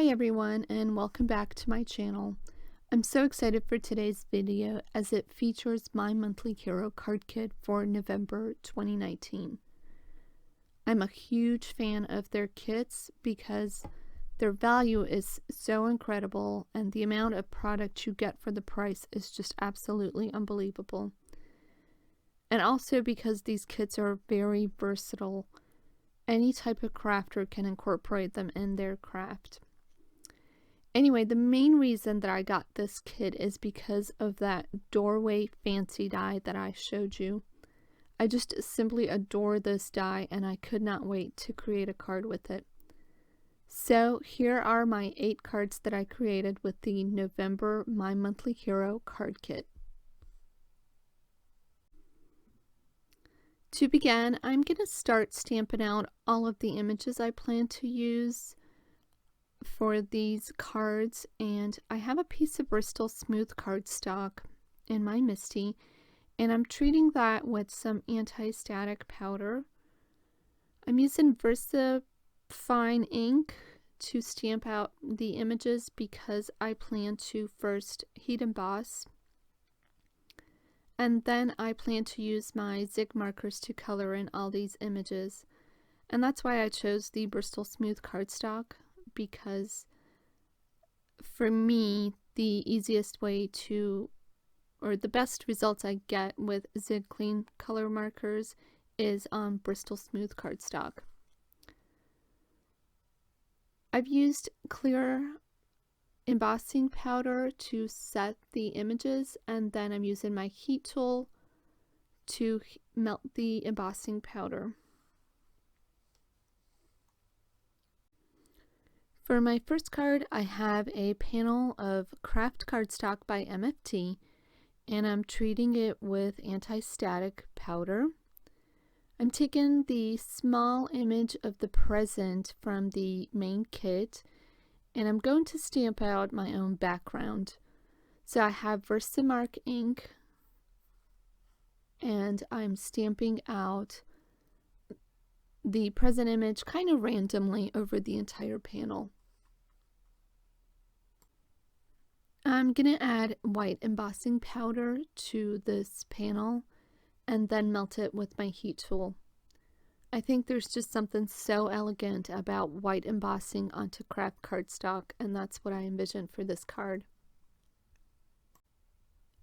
Hi everyone, and welcome back to my channel. I'm so excited for today's video as it features my monthly hero card kit for November 2019. I'm a huge fan of their kits because their value is so incredible and the amount of product you get for the price is just absolutely unbelievable. And also because these kits are very versatile. Any type of crafter can incorporate them in their craft. Anyway, the main reason that I got this kit is because of that doorway fancy die that I showed you. I just simply adore this die and I could not wait to create a card with it. So here are my 8 cards that I created with the November My Monthly Hero card kit. To begin, I'm going to start stamping out all of the images I plan to use for these cards, and I have a piece of Bristol smooth cardstock in my Misty, and I'm treating that with some anti-static powder. I'm using Versa fine ink to stamp out the images because I plan to first heat emboss, and then I plan to use my Zig markers to color in all these images. And that's why I chose the Bristol smooth cardstock, because for me the easiest way to, or the best results I get with Zig Clean color markers is on Bristol smooth cardstock. I've used clear embossing powder to set the images, and then I'm using my heat tool to melt the embossing powder. For my first card, I have a panel of craft cardstock by MFT, and I'm treating it with anti-static powder. I'm taking the small image of the present from the main kit, and I'm going to stamp out my own background. So I have Versamark ink, and I'm stamping out the present image kind of randomly over the entire panel. I'm going to add white embossing powder to this panel and then melt it with my heat tool. I think there's just something so elegant about white embossing onto craft cardstock, and that's what I envisioned for this card.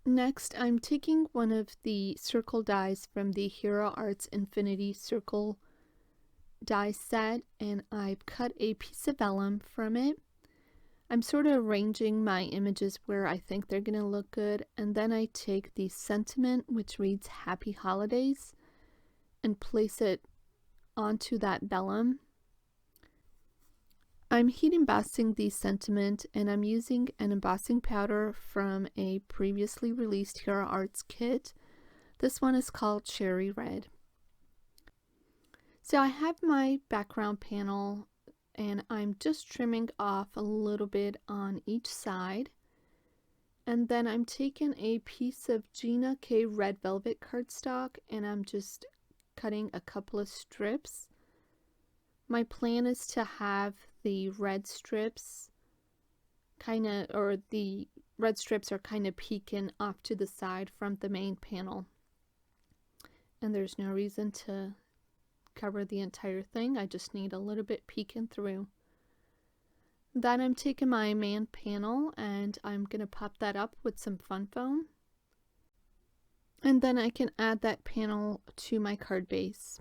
Next, I'm taking one of the circle dies from the Hero Arts Infinity Circle die set, and I've cut a piece of vellum from it. I'm sort of arranging my images where I think they're going to look good, and then I take the sentiment, which reads Happy Holidays, and place it onto that vellum. I'm heat embossing the sentiment, and I'm using an embossing powder from a previously released Hero Arts kit. This one is called Cherry Red. So I have my background panel, and I'm just trimming off a little bit on each side. And then I'm taking a piece of Gina K Red Velvet cardstock, and I'm just cutting a couple of strips. My plan is to have the red strips the red strips are kind of peeking off to the side from the main panel. And there's no reason to cover the entire thing. I just need a little bit peeking through. Then I'm taking my main panel and I'm going to pop that up with some fun foam. And then I can add that panel to my card base.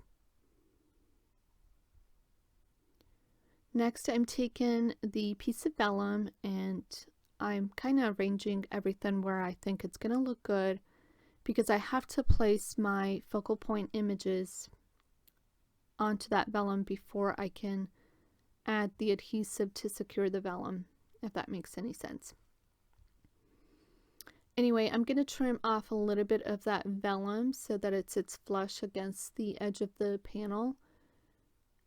Next, I'm taking the piece of vellum and I'm kind of arranging everything where I think it's going to look good, because I have to place my focal point images onto that vellum before I can add the adhesive to secure the vellum, if that makes any sense. Anyway, I'm going to trim off a little bit of that vellum so that it sits flush against the edge of the panel.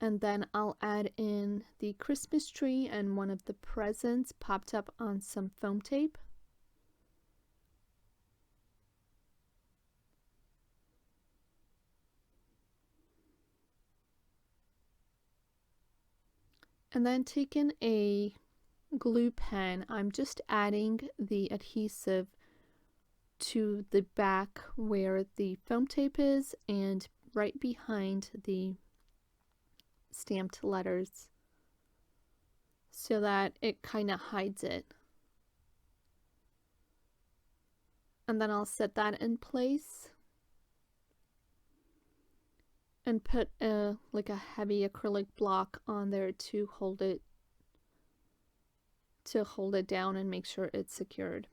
And then I'll add in the Christmas tree and one of the presents popped up on some foam tape. And then taking a glue pen, I'm just adding the adhesive to the back where the foam tape is and right behind the stamped letters so that it kind of hides it. And then I'll set that in place and put like a heavy acrylic block on there to hold it down and make sure it's secured.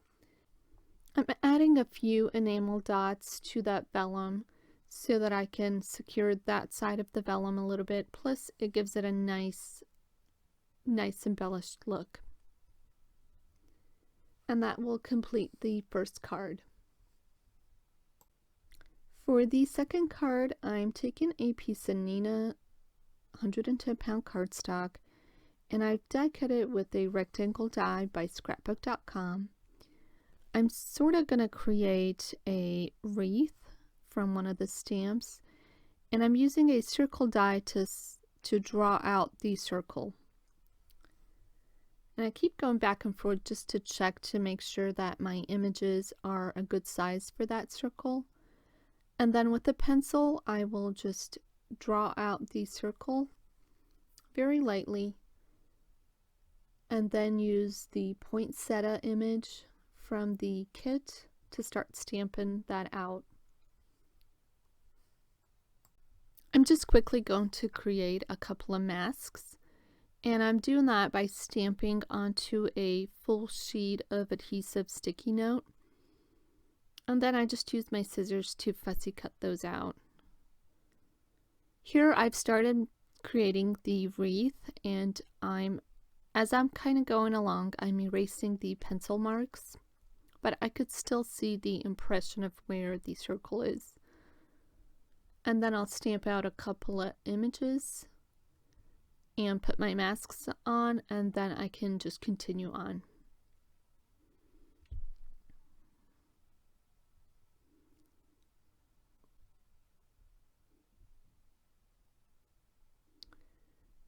I'm adding a few enamel dots to that vellum so that I can secure that side of the vellum a little bit, plus it gives it a nice embellished look. And that will complete the first card. For the second card, I'm taking a piece of Nina 110-pound cardstock, and I've die cut it with a rectangle die by scrapbook.com. I'm sort of going to create a wreath from one of the stamps, and I'm using a circle die to draw out the circle. And I keep going back and forth just to check to make sure that my images are a good size for that circle. And then with the pencil, I will just draw out the circle very lightly, and then use the poinsettia image from the kit to start stamping that out. I'm just quickly going to create a couple of masks, and I'm doing that by stamping onto a full sheet of adhesive sticky note, and then I just use my scissors to fussy cut those out. Here I've started creating the wreath, and as I'm kind of going along, I'm erasing the pencil marks, but I could still see the impression of where the circle is. And then I'll stamp out a couple of images and put my masks on, and then I can just continue on.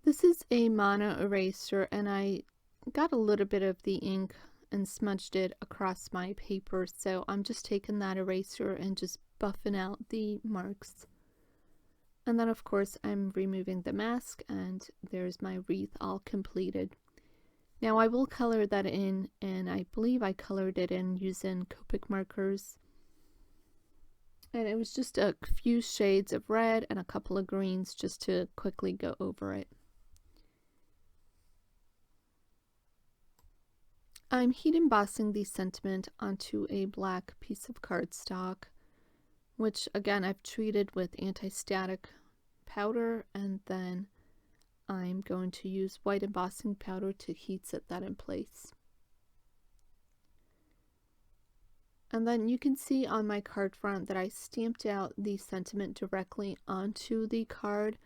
This is a mono eraser, and I got a little bit of the ink and smudged it across my paper, so I'm just taking that eraser and just buffing out the marks. And then of course I'm removing the mask, and there's my wreath all completed. Now I will color that in, and I believe I colored it in using Copic markers. And it was just a few shades of red and a couple of greens just to quickly go over it. I'm heat embossing the sentiment onto a black piece of cardstock, which again I've treated with anti-static powder, and then I'm going to use white embossing powder to heat set that in place. And then you can see on my card front that I stamped out the sentiment directly onto the card,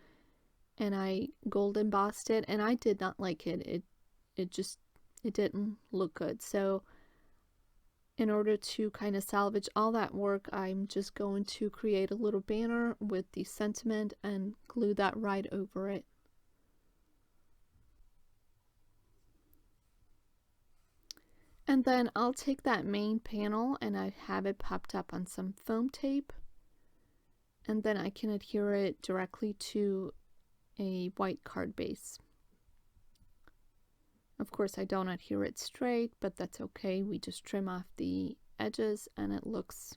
and I gold embossed it, and I did not like it. It didn't look good. So in order to kind of salvage all that work, I'm just going to create a little banner with the sentiment and glue that right over it. And then I'll take that main panel and I have it popped up on some foam tape, and then I can adhere it directly to a white card base. Of course I don't adhere it straight, but that's okay. We just trim off the edges and it looks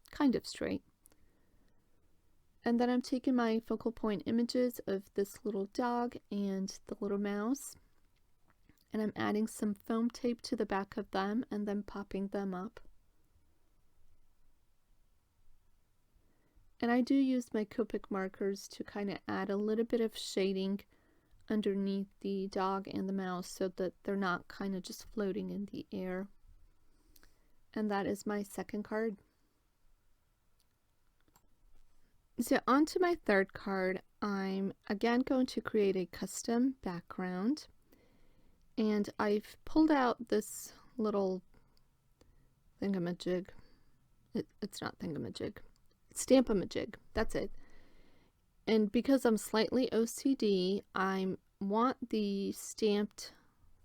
kind of straight. And then I'm taking my focal point images of this little dog and the little mouse, and I'm adding some foam tape to the back of them and then popping them up. And I do use my Copic markers to kind of add a little bit of shading underneath the dog and the mouse so that they're not kind of just floating in the air. And that is my second card. So on to my third card, I'm again going to create a custom background, and I've pulled out this little thingamajig. It's not thingamajig, it's Stamp-a-majig, that's it. And because I'm slightly OCD, I want the stamped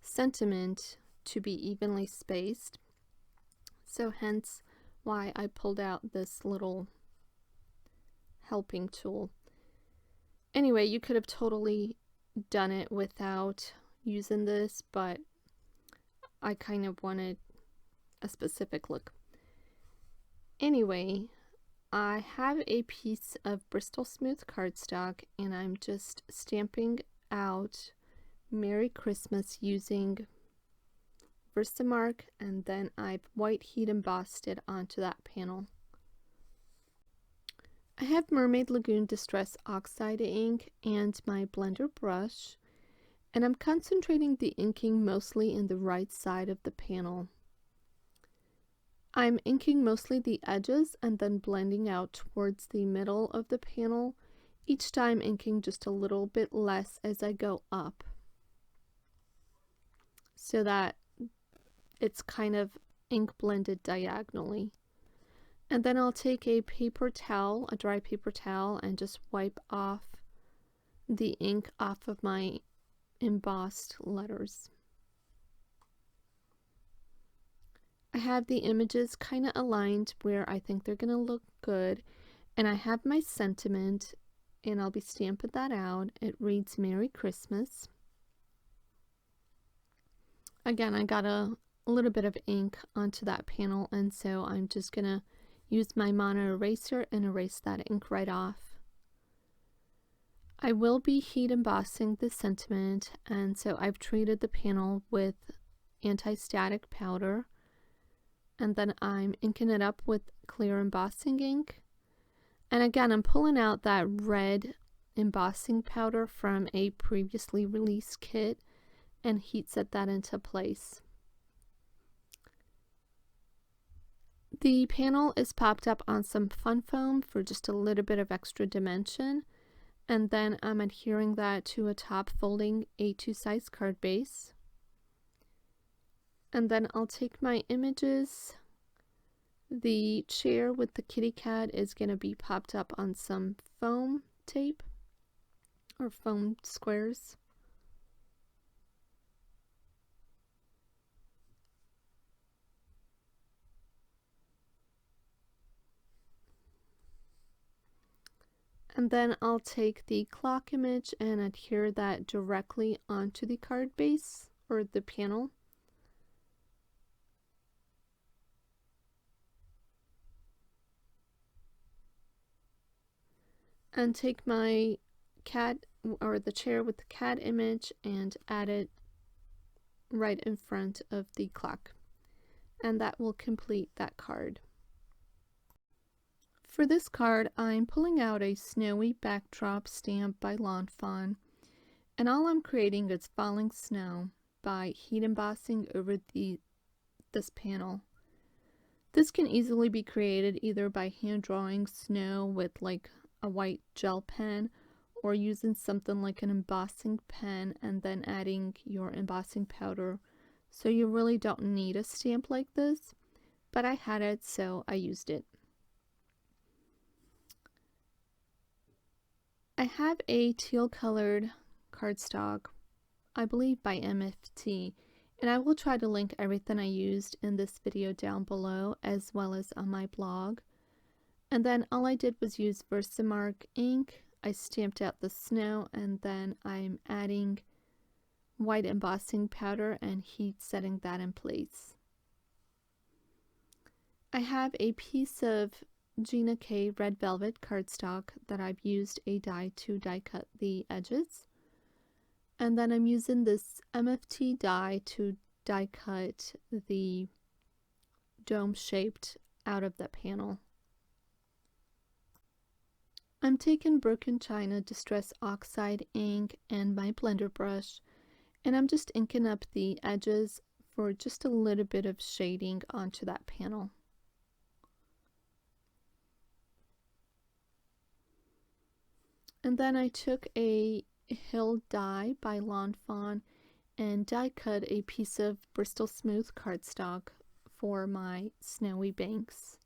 sentiment to be evenly spaced. So hence why I pulled out this little helping tool. Anyway, you could have totally done it without using this, but I kind of wanted a specific look. Anyway, I have a piece of Bristol Smooth cardstock and I'm just stamping out Merry Christmas using Versamark, and then I've white heat embossed it onto that panel. I have Mermaid Lagoon Distress Oxide ink and my blender brush, and I'm concentrating the inking mostly in the right side of the panel. I'm inking mostly the edges and then blending out towards the middle of the panel, each time inking just a little bit less as I go up, so that it's kind of ink blended diagonally. And then I'll take a paper towel, a dry paper towel, and just wipe off the ink off of my embossed letters. I have the images kind of aligned where I think they're going to look good, and I have my sentiment, and I'll be stamping that out. It reads Merry Christmas. Again, I got a little bit of ink onto that panel, and so I'm just going to use my mono eraser and erase that ink right off. I will be heat embossing the sentiment, and so I've treated the panel with anti-static powder, and then I'm inking it up with clear embossing ink. And again, I'm pulling out that red embossing powder from a previously released kit and heat set that into place. The panel is popped up on some fun foam for just a little bit of extra dimension, and then I'm adhering that to a top folding A2 size card base. And then I'll take my images. The chair with the kitty cat is going to be popped up on some foam tape or foam squares. And then I'll take the clock image and adhere that directly onto the card base or the panel. And take my cat or the chair with the cat image and add it right in front of the clock. And that will complete that card. For this card, I'm pulling out a snowy backdrop stamp by Lawn Fawn, and all I'm creating is falling snow by heat embossing over this panel. This can easily be created either by hand drawing snow with like a white gel pen, or using something like an embossing pen and then adding your embossing powder. So you really don't need a stamp like this, but I had it, so I used it. I have a teal colored cardstock, I believe by MFT, and I will try to link everything I used in this video down below as well as on my blog. And then all I did was use Versamark ink. I stamped out the snow, and then I'm adding white embossing powder and heat setting that in place. I have a piece of Gina K Red Velvet cardstock that I've used a die to die cut the edges. And then I'm using this MFT die to die cut the dome shaped out of the panel. I'm taking Broken China Distress Oxide ink and my blender brush, and I'm just inking up the edges for just a little bit of shading onto that panel. And then I took a Hill die by Lawn Fawn and die cut a piece of Bristol Smooth cardstock for my snowy banks.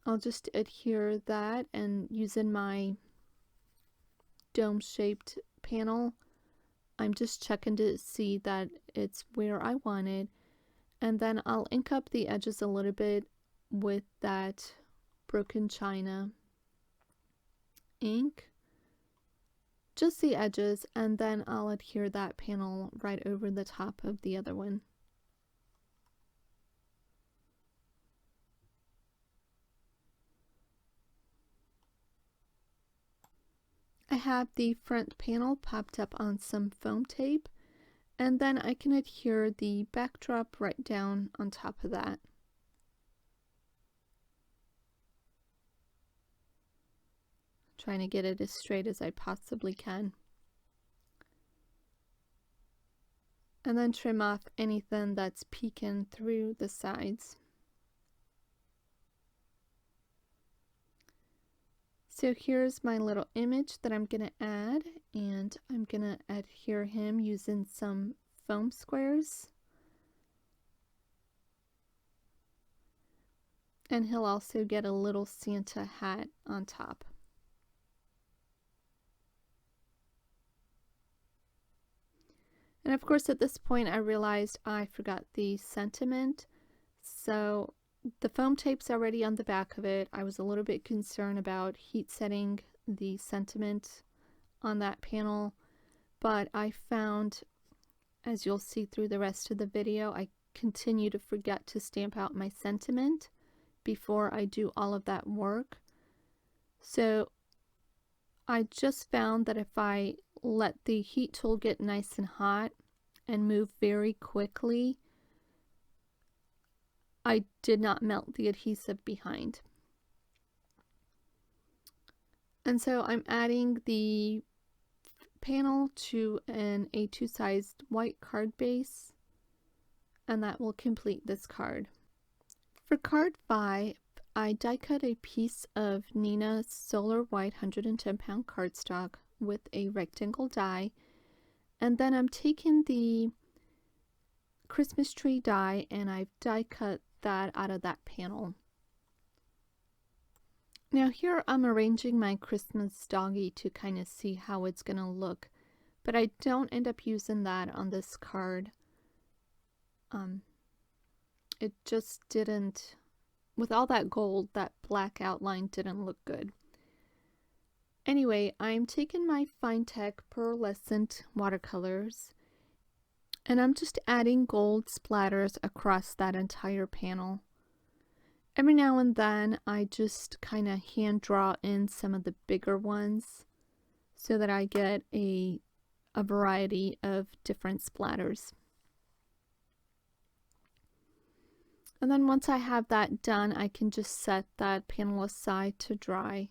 I'll just adhere that, and using my dome-shaped panel. I'm just checking to see that it's where I want it. And then I'll ink up the edges a little bit with that broken china ink. Just the edges, and then I'll adhere that panel right over the top of the other one. I have the front panel popped up on some foam tape, and then I can adhere the backdrop right down on top of that. Trying to get it as straight as I possibly can. And then trim off anything that's peeking through the sides. So here's my little image that I'm going to add, and I'm going to adhere him using some foam squares. And he'll also get a little Santa hat on top. And of course at this point I realized I forgot the sentiment, so the foam tape's already on the back of it. I was a little bit concerned about heat setting the sentiment on that panel, but I found, as you'll see through the rest of the video, I continue to forget to stamp out my sentiment before I do all of that work. So I just found that if I let the heat tool get nice and hot and move very quickly, I did not melt the adhesive behind. And so I'm adding the panel to an A2 sized white card base, and that will complete this card. For card 5, I die cut a piece of Neenah Solar White 110 pound cardstock with a rectangle die, and then I'm taking the Christmas tree die and I've die cut that out of that panel. Now here I'm arranging my Christmas doggy to kind of see how it's going to look, but I don't end up using that on this card. It just didn't, with all that gold, that black outline didn't look good. Anyway, I'm taking my Finetech pearlescent watercolors and I'm just adding gold splatters across that entire panel. Every now and then I just kind of hand draw in some of the bigger ones so that I get a variety of different splatters. And then once I have that done, I can just set that panel aside to dry.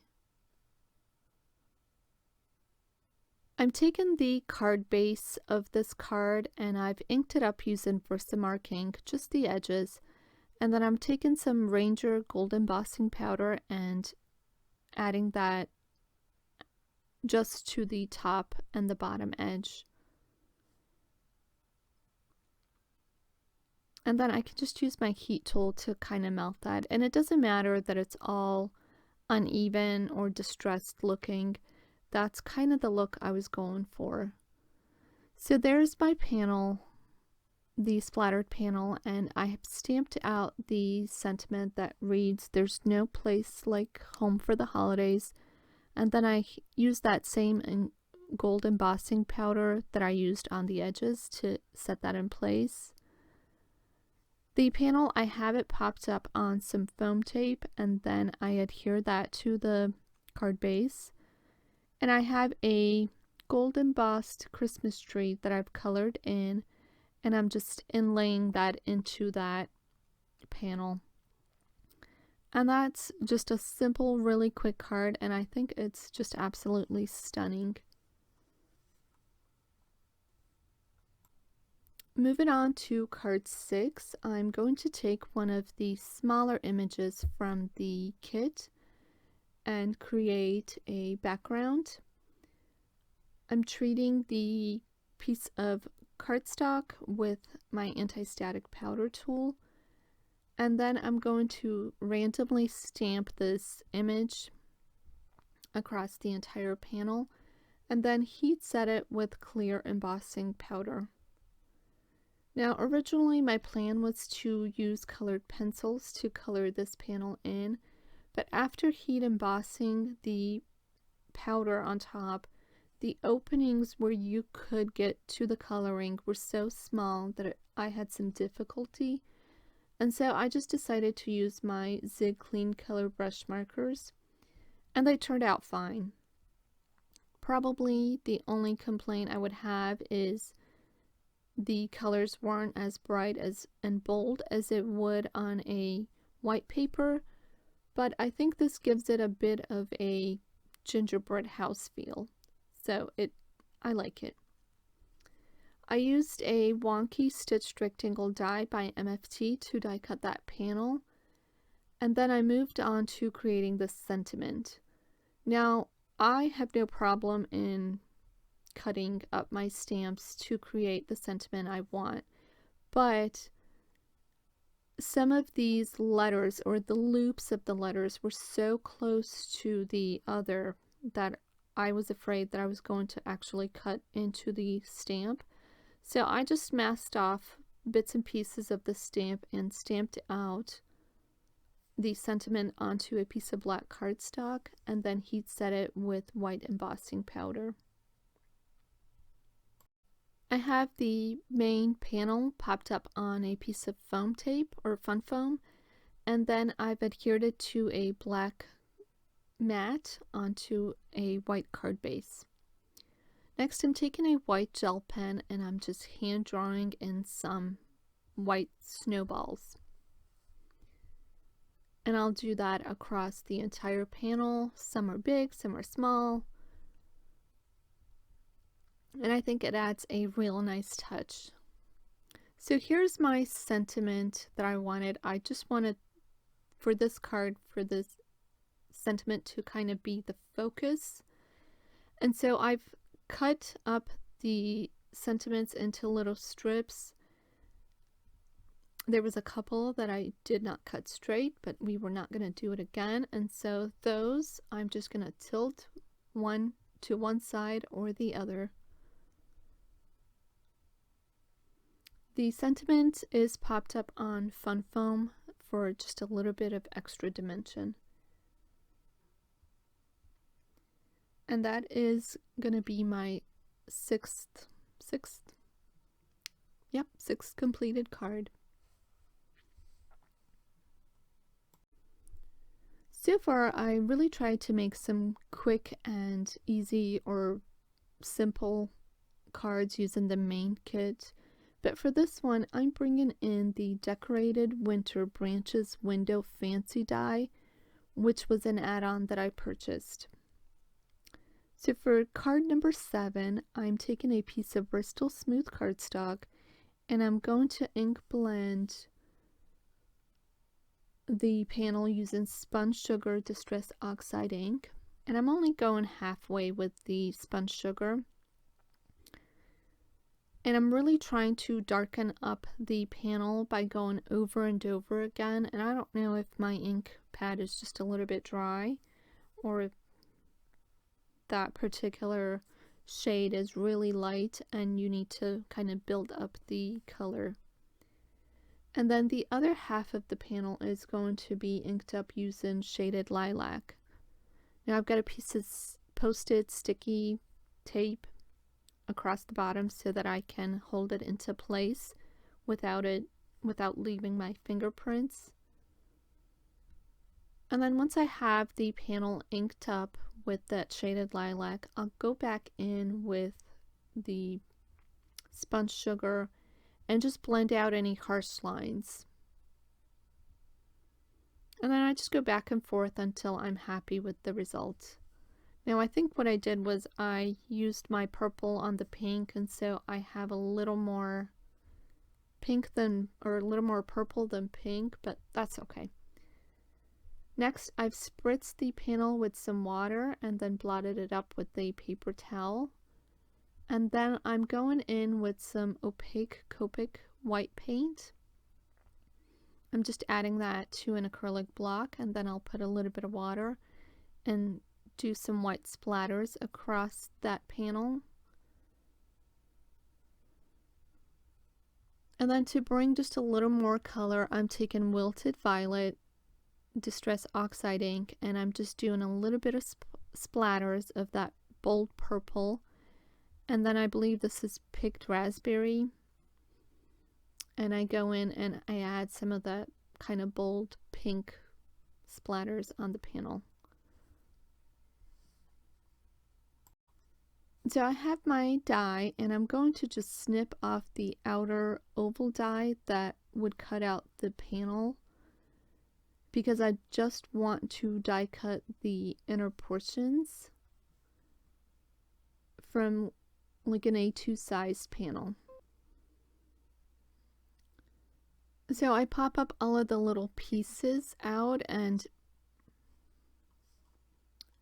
I'm taking the card base of this card and I've inked it up using Versamark ink, just the edges. And then I'm taking some Ranger gold embossing powder and adding that just to the top and the bottom edge. And then I can just use my heat tool to kind of melt that. And it doesn't matter that it's all uneven or distressed looking. That's kind of the look I was going for. So there's my panel, the splattered panel, and I have stamped out the sentiment that reads, "There's no place like home for the holidays." And then I use that same gold embossing powder that I used on the edges to set that in place. The panel, I have it popped up on some foam tape, and then I adhere that to the card base. And I have a gold embossed Christmas tree that I've colored in, and I'm just inlaying that into that panel. And that's just a simple, really quick card, and I think it's just absolutely stunning. Moving on to card 6, I'm going to take one of the smaller images from the kit and create a background. I'm treating the piece of cardstock with my anti-static powder tool, and then I'm going to randomly stamp this image across the entire panel, and then heat set it with clear embossing powder. Now originally my plan was to use colored pencils to color this panel in, but after heat embossing the powder on top, the openings where you could get to the coloring were so small that I had some difficulty, and so I just decided to use my Zig Clean Color brush markers, and they turned out fine. Probably the only complaint I would have is the colors weren't as bright and bold as it would on a white paper, but I think this gives it a bit of a gingerbread house feel, so I like it. I used a wonky stitched rectangle die by MFT to die cut that panel, and then I moved on to creating the sentiment. Now I have no problem in cutting up my stamps to create the sentiment I want, but some of these letters, or the loops of the letters, were so close to the other that I was afraid that I was going to actually cut into the stamp. So I just masked off bits and pieces of the stamp and stamped out the sentiment onto a piece of black cardstock, and then heat set it with white embossing powder. I have the main panel popped up on a piece of foam tape or fun foam, and then I've adhered it to a black mat onto a white card base. Next, I'm taking a white gel pen and I'm just hand drawing in some white snowballs. And I'll do that across the entire panel. Some are big, some are small. And I think it adds a real nice touch. So here's my sentiment that I wanted. I just wanted for this card, for this sentiment to kind of be the focus. And so I've cut up the sentiments into little strips. There was a couple that I did not cut straight, but we were not going to do it again. And so those I'm just going to tilt one to one side or the other. The sentiment is popped up on fun foam for just a little bit of extra dimension. And that is going to be my sixth completed card. So far, I really tried to make some quick and easy or simple cards using the main kit. But for this one, I'm bringing in the Decorated Winter Branches Window Fancy die, which was an add-on that I purchased. So for card number 7, I'm taking a piece of Bristol Smooth cardstock and I'm going to ink blend the panel using Spun Sugar Distress Oxide ink. And I'm only going halfway with the spun sugar. And I'm really trying to darken up the panel by going over and over again. And I don't know if my ink pad is just a little bit dry or if that particular shade is really light and you need to kind of build up the color. And then the other half of the panel is going to be inked up using Shaded Lilac. Now I've got a piece of Post-it sticky tape across the bottom so that I can hold it into place without leaving my fingerprints. And then once I have the panel inked up with that Shaded Lilac, I'll go back in with the spun sugar and just blend out any harsh lines. And then I just go back and forth until I'm happy with the result. Now I think what I did was I used my purple on the pink, and so I have a little more purple than pink, but that's okay. Next, I've spritzed the panel with some water and then blotted it up with a paper towel. And then I'm going in with some opaque Copic white paint. I'm just adding that to an acrylic block, and then I'll put a little bit of water and do some white splatters across that panel. And then to bring just a little more color, I'm taking Wilted Violet Distress Oxide ink, and I'm just doing a little bit of splatters of that bold purple. And then I believe this is Picked Raspberry. And I go in and I add some of that kind of bold pink splatters on the panel. So I have my die, and I'm going to just snip off the outer oval die that would cut out the panel, because I just want to die cut the inner portions from like an A2 sized panel. So I pop up all of the little pieces out, and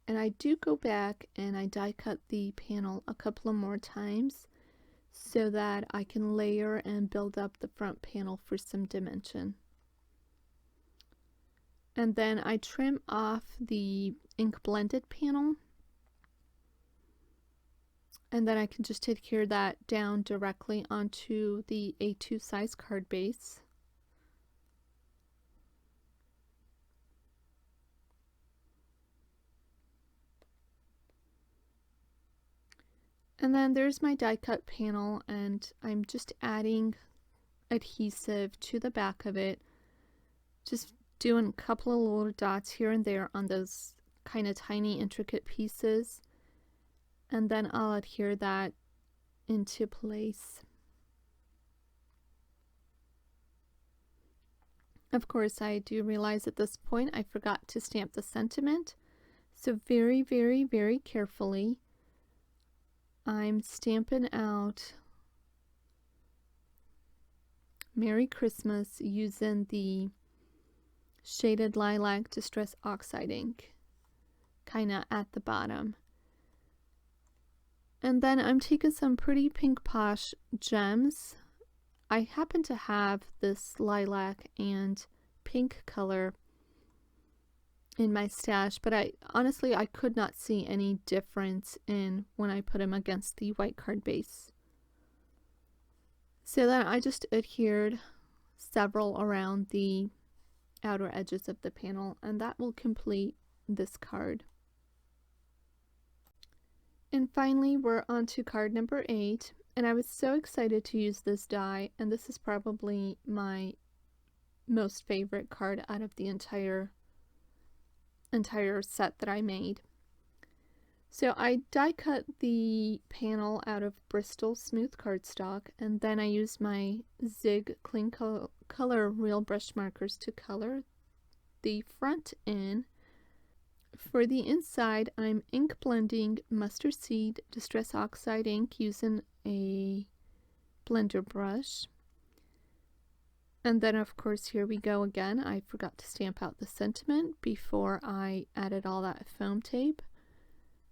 I do go back and I die cut the panel a couple of more times so that I can layer and build up the front panel for some dimension. And then I trim off the ink blended panel, and then I can just adhere that down directly onto the A2 size card base. And then there's my die cut panel, and I'm just adding adhesive to the back of it, just doing a couple of little dots here and there on those kind of tiny intricate pieces, and then I'll adhere that into place. Of course, I do realize at this point I forgot to stamp the sentiment, so very, very, very carefully I'm stamping out Merry Christmas using the Shaded Lilac Distress Oxide ink, kind of at the bottom. And then I'm taking some pretty Pink Posh gems. I happen to have this lilac and pink color in my stash, but I honestly could not see any difference in when I put them against the white card base. So then I just adhered several around the outer edges of the panel, and that will complete this card. And finally, we're on to card number 8, and I was so excited to use this die, and this is probably my most favorite card out of the entire set that I made. So I die cut the panel out of Bristol smooth cardstock, and then I used my Zig Clean Color Real Brush Markers to color the front in. For the inside, I'm ink blending Mustard Seed Distress Oxide ink using a blender brush. And then, of course, here we go again. I forgot to stamp out the sentiment before I added all that foam tape.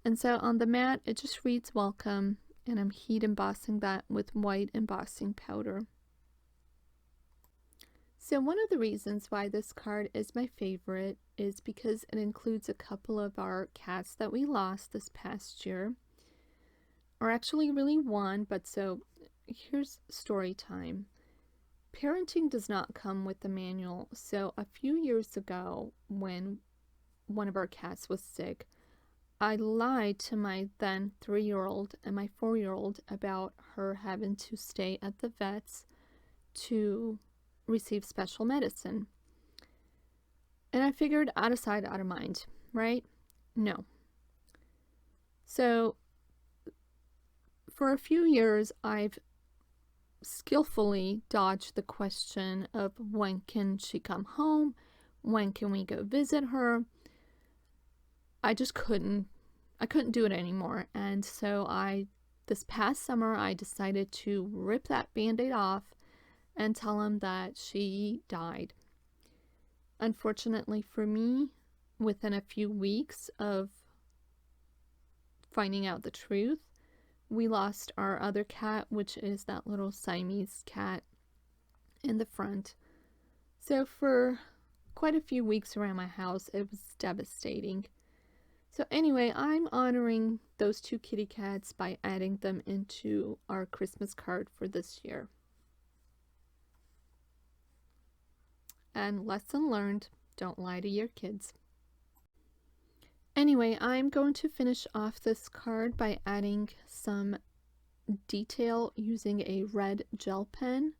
And so on the mat, it just reads welcome, and I'm heat embossing that with white embossing powder. So one of the reasons why this card is my favorite is because it includes a couple of our cats that we lost this past year. Or actually really one, but so here's story time. Parenting does not come with the manual, so a few years ago when one of our cats was sick, I lied to my then 3-year-old and my 4-year-old about her having to stay at the vet's to receive special medicine. And I figured out of sight, out of mind, right? No. So for a few years, I've skillfully dodged the question of when can she come home, when can we go visit her. I just couldn't do it anymore. And so this past summer I decided to rip that band-aid off and tell him that she died. Unfortunately for me, within a few weeks of finding out the truth, we lost our other cat, which is that little Siamese cat in the front. So for quite a few weeks around my house, it was devastating. So anyway, I'm honoring those two kitty cats by adding them into our Christmas card for this year. And lesson learned, don't lie to your kids. Anyway, I'm going to finish off this card by adding some detail using a red gel pen.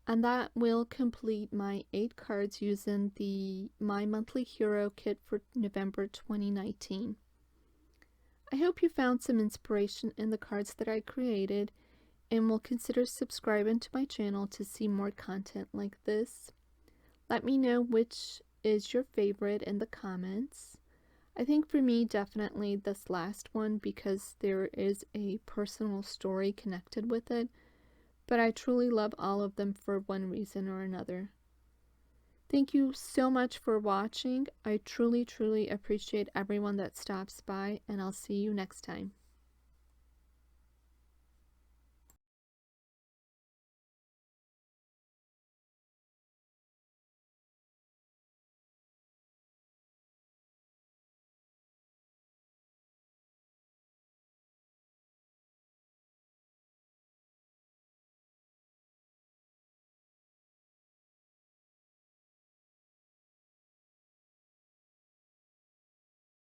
And that will complete my 8 cards using the My Monthly Hero kit for November 2019. I hope you found some inspiration in the cards that I created and will consider subscribing to my channel to see more content like this. Let me know which is your favorite in the comments. I think for me, definitely this last one because there is a personal story connected with it, but I truly love all of them for one reason or another. Thank you so much for watching. I truly appreciate everyone that stops by, and I'll see you next time.